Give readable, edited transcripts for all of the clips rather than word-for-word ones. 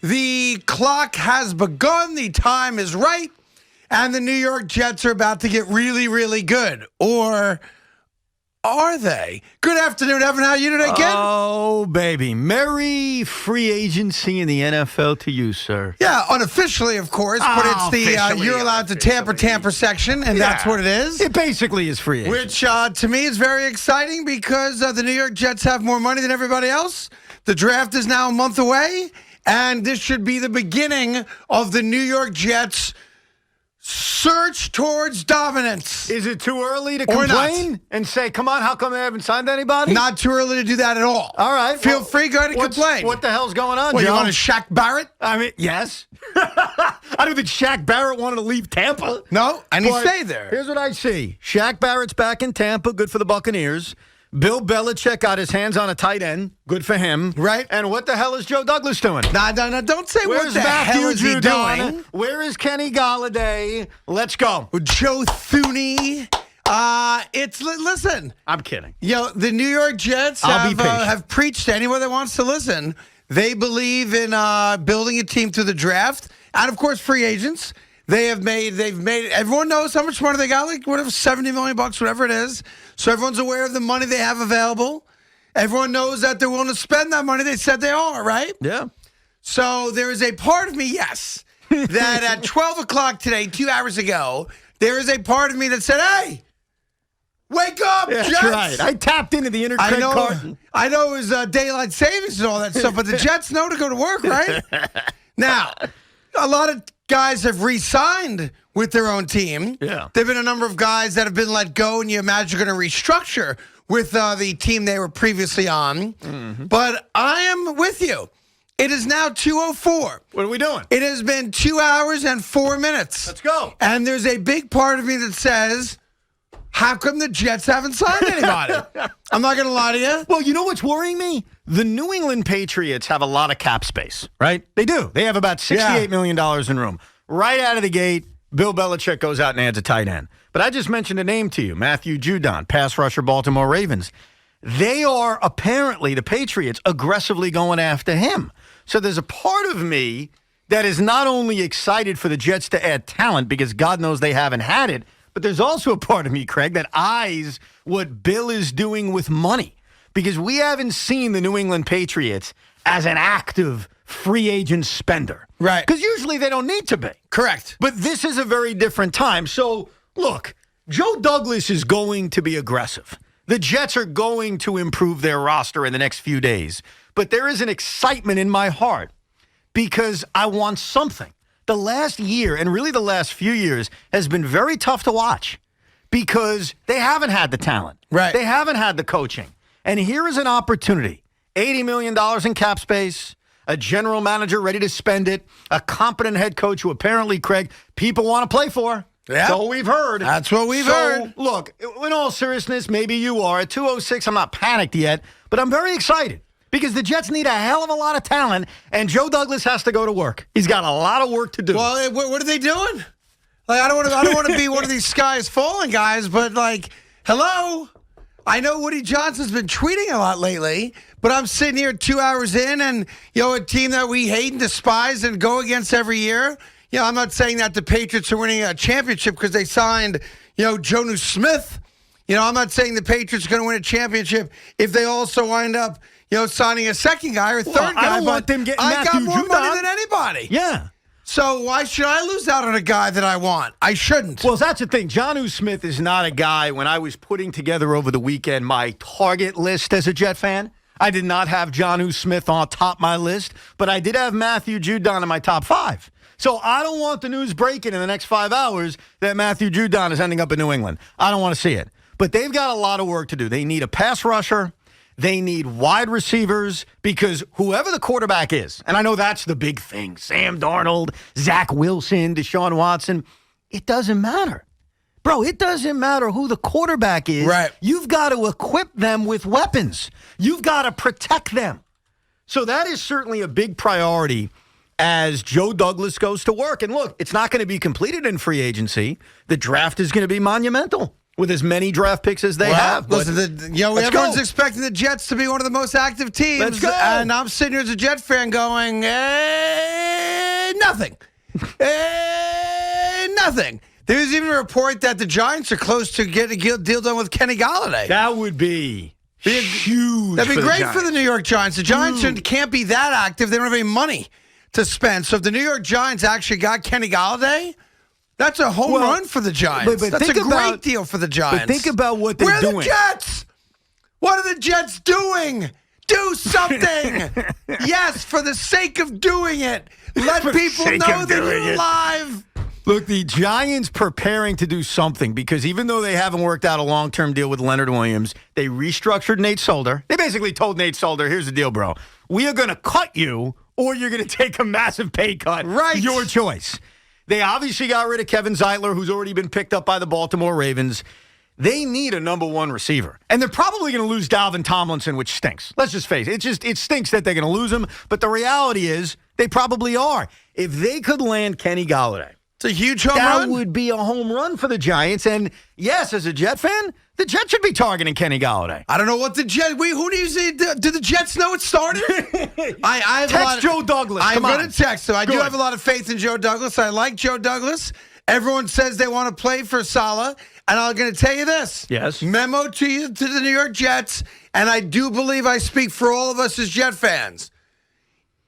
The clock has begun. The time is right. And the New York Jets are about to get really, really good. Or are they? Good afternoon, Evan. How are you today, kid? Oh, baby. Merry free agency in the NFL to you, sir. Yeah, unofficially, of course. But it's the you're allowed to tamper section, and that's what it is. It basically is free agency. Which, to me, is very exciting because the New York Jets have more money than everybody else. The draft is now a month away, and this should be the beginning of the New York Jets' search towards dominance. Is it too early to complain and say, come on, how come they haven't signed anybody? Not too early to do that at all. All right. Feel free, go ahead and complain. What the hell's going on, Joe? Joe? You want a Shaq Barrett? I mean, yes. I don't think Shaq Barrett wanted to leave Tampa. No, and he stayed there. Here's what I see. Shaq Barrett's back in Tampa, good for the Buccaneers. Bill Belichick got his hands on a tight end. Good for him. Right. And what the hell is Joe Douglas doing? No, don't say Where's what the hell is he doing. Where is Kenny Galladay? Let's go. Joe Thuney. Listen. I'm kidding. The New York Jets have preached to anyone that wants to listen. They believe in building a team through the draft. And, of course, free agents. They've made everyone knows how much money they got, like whatever, $70 million, whatever it is. So everyone's aware of the money they have available. Everyone knows that they're willing to spend that money. They said they are, right? Yeah. So there is a part of me, yes, that at 12 o'clock today, 2 hours ago, there is a part of me that said, hey, wake up, Jets. Jets. Right. I tapped into the inner Craig Carton. I know it was daylight savings and all that stuff, but the Jets know to go to work, right? Now, a lot of guys have re-signed with their own team. Yeah. There have been a number of guys that have been let go, and you imagine you're going to restructure with the team they were previously on. Mm-hmm. But I am with you. It is now 2:04. What are we doing? It has been 2 hours and 4 minutes. Let's go. And there's a big part of me that says, how come the Jets haven't signed anybody? I'm not going to lie to you. Well, you know what's worrying me? The New England Patriots have a lot of cap space, right? They do. They have about $68 million in room. Right out of the gate, Bill Belichick goes out and adds a tight end. But I just mentioned a name to you, Matthew Judon, pass rusher, Baltimore Ravens. They are apparently, the Patriots, aggressively going after him. So there's a part of me that is not only excited for the Jets to add talent because God knows they haven't had it, but there's also a part of me, Craig, that eyes what Bill is doing with money. Because we haven't seen the New England Patriots as an active free agent spender. Right. Because usually they don't need to be. Correct. But this is a very different time. So, look, Joe Douglas is going to be aggressive. The Jets are going to improve their roster in the next few days. But there is an excitement in my heart because I want something. The last year, and really the last few years, has been very tough to watch because they haven't had the talent. Right. They haven't had the coaching. And here is an opportunity. $80 million in cap space, a general manager ready to spend it, a competent head coach who apparently, Craig, people want to play for. Yeah. So we've heard. That's what we've heard. Look, in all seriousness, maybe you are. At 2:06, I'm not panicked yet, but I'm very excited because the Jets need a hell of a lot of talent, and Joe Douglas has to go to work. He's got a lot of work to do. Well, what are they doing? Like, I don't want to be one of these sky is falling guys, but like, hello. I know Woody Johnson's been tweeting a lot lately, but I'm sitting here 2 hours in and, a team that we hate and despise and go against every year. I'm not saying that the Patriots are winning a championship because they signed, Jonnu Smith. I'm not saying the Patriots are going to win a championship if they also wind up, signing a second guy or third guy. I don't want them getting I got Matthew more Judon. money than anybody. Yeah. So why should I lose out on a guy that I want? I shouldn't. Well, that's the thing. Jonnu Smith is not a guy, when I was putting together over the weekend my target list as a Jet fan, I did not have Jonnu Smith on top my list, but I did have Matthew Judon in my top 5. So I don't want the news breaking in the next 5 hours that Matthew Judon is ending up in New England. I don't want to see it. But they've got a lot of work to do. They need a pass rusher. They need wide receivers because whoever the quarterback is, and I know that's the big thing, Sam Darnold, Zach Wilson, Deshaun Watson, it doesn't matter. Bro, it doesn't matter who the quarterback is. Right. You've got to equip them with weapons. You've got to protect them. So that is certainly a big priority as Joe Douglas goes to work. And look, it's not going to be completed in free agency. The draft is going to be monumental. with as many draft picks as they have. Listen, everyone's expecting the Jets to be one of the most active teams. Let's go. And I'm sitting here as a Jet fan going, nothing. Nothing. There's even a report that the Giants are close to getting a deal done with Kenny Golladay. That would be huge. That'd be great for the New York Giants. The Giants can't be that active. They don't have any money to spend. So if the New York Giants actually got Kenny Golladay, that's a home run for the Giants. But that's a great deal for the Giants. But think about what they're doing. Where are the Jets? What are the Jets doing? Do something. Yes, for the sake of doing it. Let people know that you're alive. Look, the Giants preparing to do something because even though they haven't worked out a long-term deal with Leonard Williams, they restructured Nate Solder. They basically told Nate Solder, here's the deal, bro. We are going to cut you or you're going to take a massive pay cut. Right. Your choice. They obviously got rid of Kevin Zeitler, who's already been picked up by the Baltimore Ravens. They need a number one receiver. And they're probably going to lose Dalvin Tomlinson, which stinks. Let's just face it. It stinks that they're going to lose him. But the reality is they probably are. If they could land Kenny Golladay, it's a huge home run. That would be a home run for the Giants. And yes, as a Jet fan, the Jets should be targeting Kenny Golladay. I don't know what the Jets. Who do you say? Do the Jets know it started? I have text Joe Douglas. I'm going to text him. I do have a lot of faith in Joe Douglas. I like Joe Douglas. Everyone says they want to play for Saleh. And I'm going to tell you this. Yes. Memo to you, to the New York Jets. And I do believe I speak for all of us as Jet fans.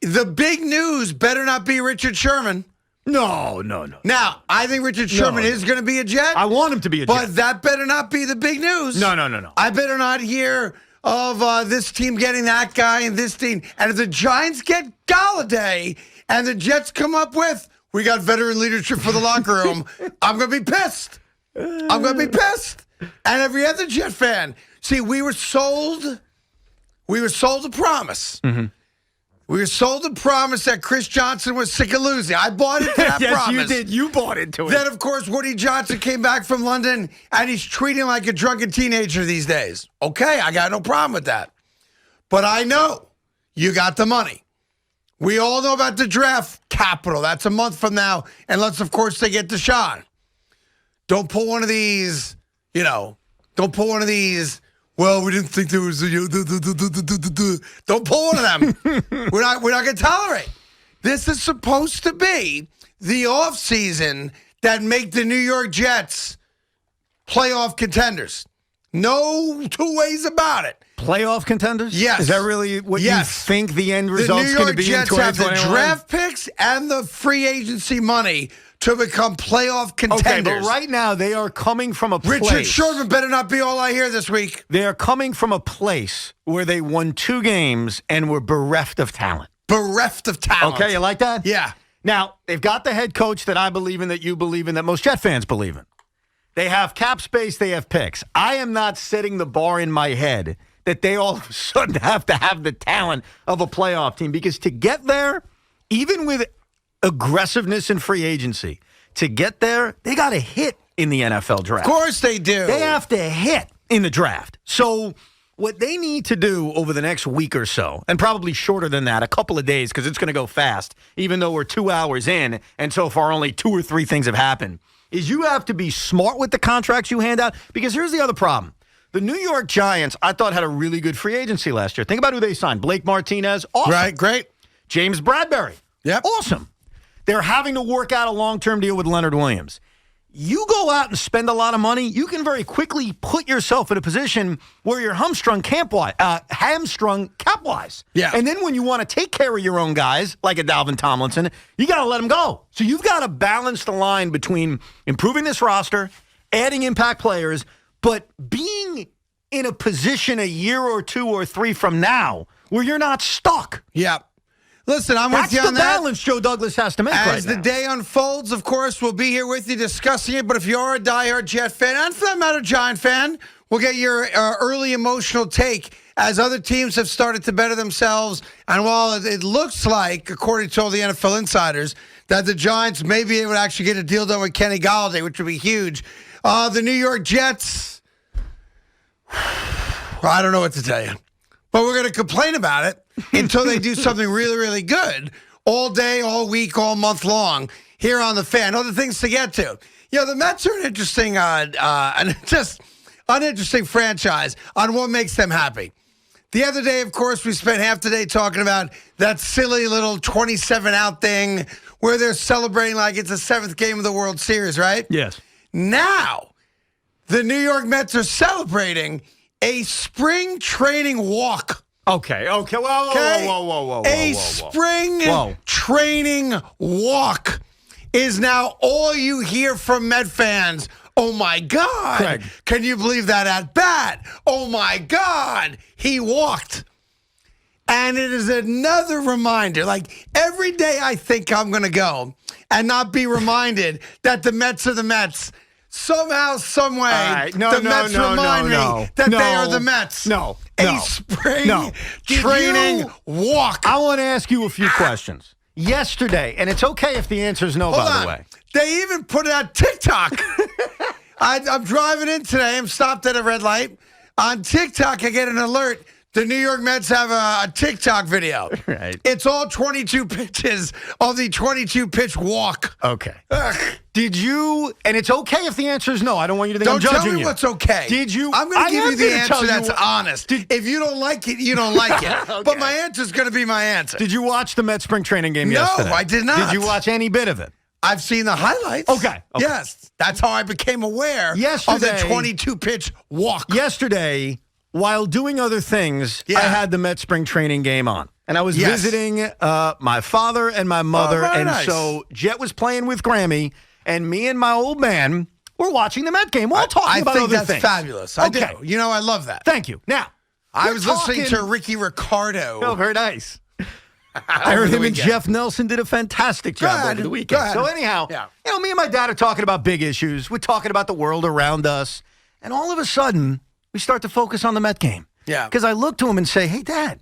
The big news better not be Richard Sherman. No. Now, I think Richard Sherman is going to be a Jet. I want him to be a Jet. But that better not be the big news. No. I better not hear of this team getting that guy and this team. And if the Giants get Golladay and the Jets come up with, we got veteran leadership for the locker room, I'm going to be pissed. I'm going to be pissed. And every other Jet fan. See, we were sold a promise. Mm-hmm. We were sold a promise that Chris Johnson was sick of losing. I bought into that yes, promise. Yes, you did. You bought into it. Then, of course, Woody Johnson came back from London, and he's treating like a drunken teenager these days. Okay, I got no problem with that. But I know you got the money. We all know about the draft capital. That's a month from now, unless, of course, they get Deshaun. Don't pull one of these, don't pull one of these. Well, we didn't think there was a... Don't pull one of them. We're not going to tolerate. This is supposed to be the offseason that make the New York Jets playoff contenders. No two ways about it. Playoff contenders? Yes. Is that really what you think the end result's going to be in 2021? The New York Jets have the draft picks and the free agency money to become playoff contenders. Okay, but right now they are coming from a place. Richard Sherman better not be all I hear this week. They are coming from a place where they won 2 games and were bereft of talent. Bereft of talent. Okay, you like that? Yeah. Now, they've got the head coach that I believe in, that you believe in, that most Jet fans believe in. They have cap space, they have picks. I am not setting the bar in my head that they all of a sudden have to have the talent of a playoff team, because to get there, even with aggressiveness in free agency, to get there, they got to hit in the NFL draft. Of course they do. They have to hit in the draft. So what they need to do over the next week or so, and probably shorter than that, a couple of days, because it's going to go fast, even though we're 2 hours in, and so far only 2 or 3 things have happened, is you have to be smart with the contracts you hand out, because here's the other problem. The New York Giants, I thought, had a really good free agency last year. Think about who they signed. Blake Martinez, awesome. Right, great. James Bradbury, yep, awesome. They're having to work out a long-term deal with Leonard Williams. You go out and spend a lot of money, you can very quickly put yourself in a position where you're hamstrung cap-wise. Yeah. And then when you want to take care of your own guys, like a Dalvin Tomlinson, you got to let them go. So you've got to balance the line between improving this roster, adding impact players, but being in a position a year or 2 or 3 from now where you're not stuck. Yeah. Listen, I'm with you on that. That's the balance Joe Douglas has to make right now. As the day unfolds, of course, we'll be here with you discussing it. But if you are a diehard Jet fan, and for that matter, Giant fan, we'll get your early emotional take as other teams have started to better themselves. And while it looks like, according to all the NFL insiders, that the Giants may be able to actually get a deal done with Kenny Golladay, which would be huge. The New York Jets, I don't know what to tell you. But we're going to complain about it until they do something really, really good all day, all week, all month long. here on the Fan. Other things to get to. The Mets are an interesting, just uninteresting franchise on what makes them happy. The other day, of course, we spent half the day talking about that silly little 27-out thing where they're celebrating like it's the 7th game of the World Series, right? Yes. Now, the New York Mets are celebrating a spring training walk. Okay. Whoa. A spring training walk is now all you hear from Met fans. Oh, my God. Craig. Can you believe that at bat? Oh, my God. He walked. And it is another reminder. Like, every day I think I'm going to go and not be reminded that the Mets are the Mets. Somehow, some way, the Mets remind me that they are the Mets. A spring training walk. I want to ask you a few questions. Yesterday, and it's okay if the answer is no, by the way. They even put it on TikTok. I'm driving in today. I'm stopped at a red light. On TikTok, I get an alert. The New York Mets have a TikTok video. Right. It's all 22 pitches of the 22-pitch walk. Okay. Did you, and it's okay if the answer is no. I don't want you to think I'm Don't judging tell me you. what's okay. Did you? I'm going to give you the answer tell that's you, honest. If you don't like it, you don't like it. Okay. But my answer is going to be my answer. Did you watch the Mets spring training game yesterday? No, I did not. Did you watch any bit of it? I've seen the highlights. Okay. Yes. That's how I became aware of the 22-pitch walk. Yesterday, while doing other things, I had the Mets spring training game on. And I was visiting my father and my mother. So Jet was playing with Grammy, and me and my old man were watching the Met game. We're all talking about other things. I think that's fabulous. I do. I love that. Thank you. Now, I was listening to Ricky Ricardo. Oh, very nice. I heard him and Jeff Nelson did a fantastic job over the weekend. So anyhow, me and my dad are talking about big issues. We're talking about the world around us. And all of a sudden, we start to focus on the Met game. Yeah. Because I look to him and say, hey, Dad,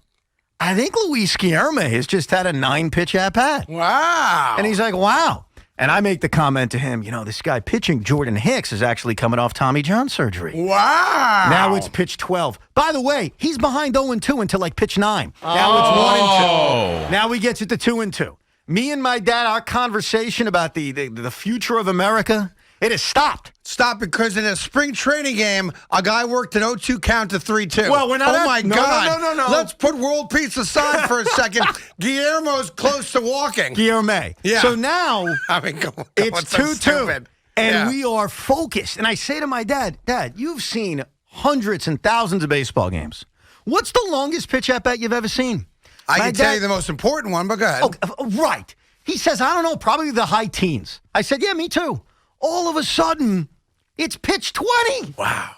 I think Luis Guillorme has just had a 9-pitch at-bat. Wow. And he's like, wow. And I make the comment to him, this guy pitching, Jordan Hicks, is actually coming off Tommy John surgery. Wow. Now it's pitch 12. By the way, he's behind 0-2 until like pitch 9. Now it's 1-2. Now he gets it to 2-2. Me and my dad, our conversation about the future of America, it has stopped. Stop because in a spring training game, a guy worked an 0-2 count to 3-2. Well, we're not. Oh my God! No. Let's put world peace aside for a second. Guillermo's close to walking. Guillorme. Yeah. So now it's 2-2, and we are focused. And I say to my dad, you've seen hundreds and thousands of baseball games. What's the longest pitch at bat you've ever seen? I can tell you the most important one, but go ahead. Oh, right. He says, I don't know, probably the high teens. I said, yeah, me too. All of a sudden, it's pitch 20. Wow.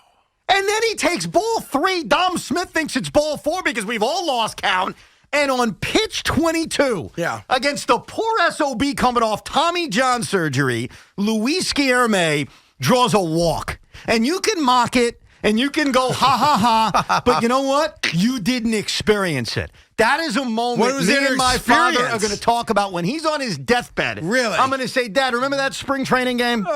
And then he takes ball 3. Dom Smith thinks it's ball 4 because we've all lost count. And on pitch 22, against the poor SOB coming off Tommy John surgery, Luis Guillorme draws a walk. And you can mock it, and you can go, ha. But you know what? You didn't experience it. That is a moment me and my father are going to talk about when he's on his deathbed. Really? I'm going to say, Dad, remember that spring training game?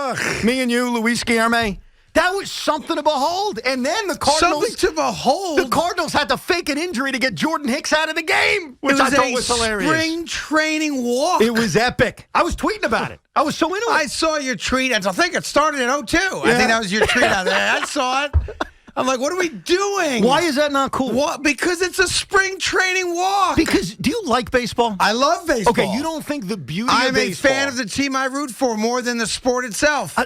Me and you, Luis Guillorme? That was something to behold. And then the Cardinals... Something to behold? The Cardinals had to fake an injury to get Jordan Hicks out of the game, which I thought was hilarious. Spring training walk. It was epic. I was tweeting about it. I was so into it. I saw your tweet. I think it started in 0-2. I think that was your tweet out there. I saw it. I'm like, what are we doing? Why is that not cool? What? Because it's a spring training walk. Because do you like baseball? I love baseball. Okay, you don't think the beauty of baseball. I'm a fan of the team I root for more than the sport itself.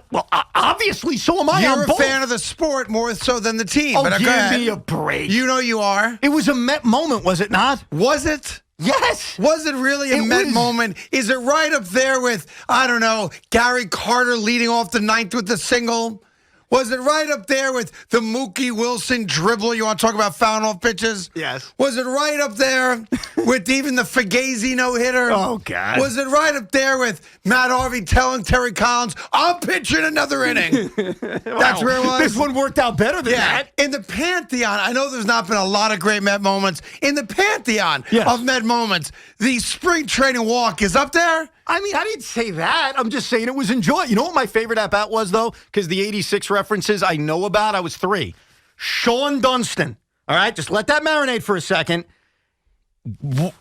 Obviously, so am I. You're a fan of the sport more so than the team. Oh, give me a break. You know you are. It was a Met moment, was it not? Was it? Yes. Was it really a Met moment? Is it right up there with, I don't know, Gary Carter leading off the 9th with the single? Was it right up there with the Mookie Wilson dribble? You want to talk about fouling off pitches? Yes. Was it right up there with even the Fugazi no-hitter? Oh, God. Was it right up there with Matt Harvey telling Terry Collins, I'm pitching another inning? That's where it was? This one worked out better than that. In the pantheon, I know there's not been a lot of great Met moments. In the pantheon of Met moments, the spring training walk is up there. I mean, I didn't say that. I'm just saying it was enjoyable. You know what my favorite at-bat was, though? Because the 86 references I know about, I was 3. Sean Dunston. All right, just let that marinate for a second.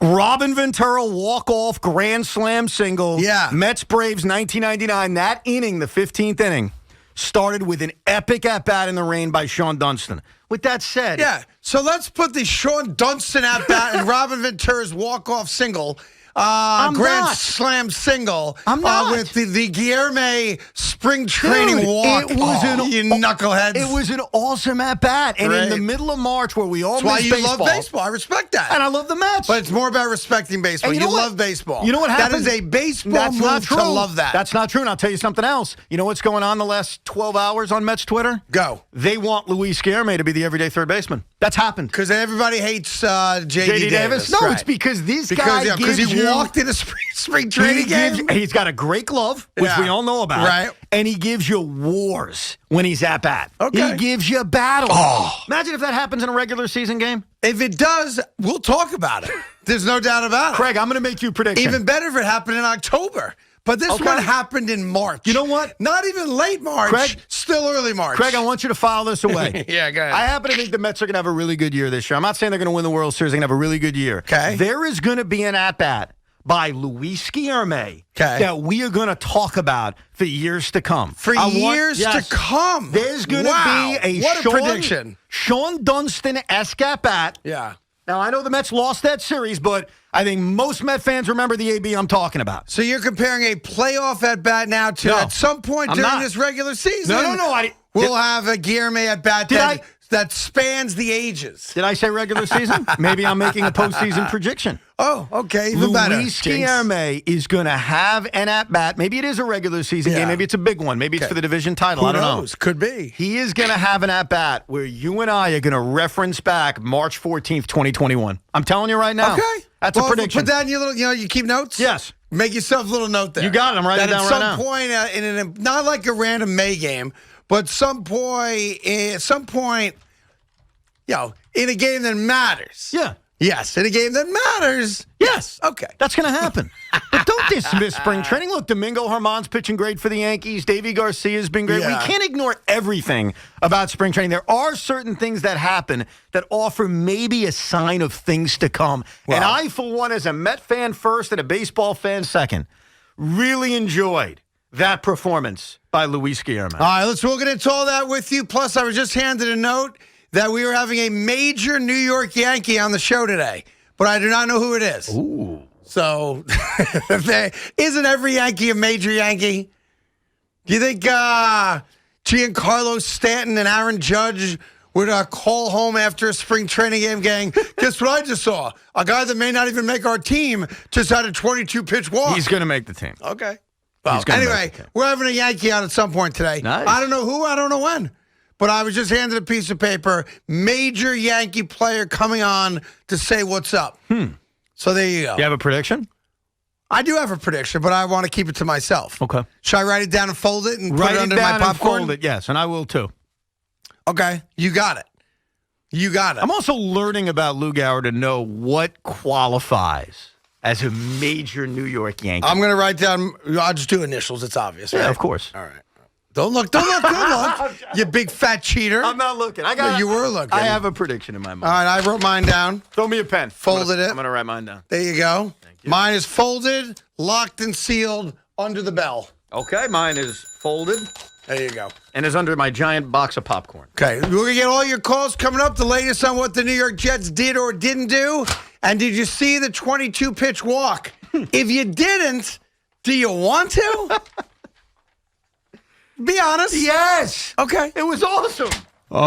Robin Ventura walk-off grand slam single. Yeah. Mets-Braves 1999. That inning, the 15th inning, started with an epic at-bat in the rain by Sean Dunston. With that said... Yeah, so let's put the Sean Dunston at-bat and Robin Ventura's walk-off single... grand slam single with the Guillerme spring training walk. It was you knuckleheads. It was an awesome at-bat. And in the middle of March where we all miss baseball. That's why you love baseball. I respect that. And I love the Mets. But it's more about respecting baseball. And you love baseball. You know what happened? That is a baseball move to love that. That's not true. And I'll tell you something else. You know what's going on the last 12 hours on Mets Twitter? Go. They want Luis Guillerme to be the everyday third baseman. That's happened. Because everybody hates J.D. Davis. No, right. It's because this guy because he walked in a spring training game. He's got a great glove, which we all know about. Right. And he gives you wars when he's at bat. Okay. He gives you battle. Oh. Imagine if that happens in a regular season game. If it does, we'll talk about it. There's no doubt about it. Craig, I'm going to make you a prediction. Even better if it happened in October. But this one happened in March. You know what? Not even late March. Craig, still early March. Craig, I want you to file this away. Yeah, go ahead. I happen to think the Mets are going to have a really good year this year. I'm not saying they're going to win the World Series. They're going to have a really good year. Okay. There is going to be an at-bat by Luis Guillerme that we are going to talk about for years to come. For years to come. There's going to be a prediction. Sean Dunston-esque at-bat. Yeah. Now, I know the Mets lost that series, but I think most Met fans remember the AB I'm talking about. So you're comparing a playoff at-bat now to at some point during this regular season. No. We'll have a Guillerme at-bat that spans the ages. Did I say regular season? Maybe I'm making a postseason prediction. Oh, okay. Even better. Luis Guillerme is going to have an at-bat. Maybe it is a regular season game. Maybe it's a big one. Maybe it's for the division title. Who I don't knows? know. Could be. He is going to have an at-bat where you and I are going to reference back March 14th, 2021. I'm telling you right now. Okay. That's a prediction. Put that in your little, you keep notes? Yes. Make yourself a little note there. You got it. I'm writing it down right now. At some point, not like a random May game, but some point, in a game that matters. Yeah. Yes, in a game that matters. Yes. Okay. That's going to happen. But don't dismiss spring training. Look, Domingo Germán's pitching great for the Yankees. Davy Garcia's been great. Yeah. We can't ignore everything about spring training. There are certain things that happen that offer maybe a sign of things to come. Wow. And I, for one, as a Met fan first and a baseball fan second, really enjoyed that performance by Luis Guillerme. All right, we'll get into all that with you. Plus, I was just handed a note that we were having a major New York Yankee on the show today, but I do not know who it is. Ooh. So, isn't every Yankee a major Yankee? Do you think Giancarlo Stanton and Aaron Judge would call home after a spring training game gang? Guess what I just saw? A guy that may not even make our team just had a 22-pitch walk. He's going to make the team. Okay. Well, anyway, we're having a Yankee on at some point today. Nice. I don't know who, I don't know when. But I was just handed a piece of paper, major Yankee player coming on to say what's up. So there you go. You have a prediction? I do have a prediction, but I want to keep it to myself. Okay. Should I write it down and fold it and put it under my popcorn? Fold it, yes, and I will too. Okay, you got it. You got it. I'm also learning about Lou Gower to know what qualifies as a major New York Yankee. I'm going to write down, I'll just do initials. It's obvious, right? Yeah, of course. All right. Don't look, you big fat cheater. I'm not looking. You were looking. I have a prediction in my mind. All right, I wrote mine down. Throw me a pen. Folded it. I'm going to write mine down. There you go. Thank you. Mine is folded, locked and sealed under the bell. Okay, mine is folded. There you go. And is under my giant box of popcorn. Okay, we're going to get all your calls coming up, the latest on what the New York Jets did or didn't do. And did you see the 22-pitch walk? If you didn't, do you want to? Be honest. Yes. Okay. It was awesome. Yeah.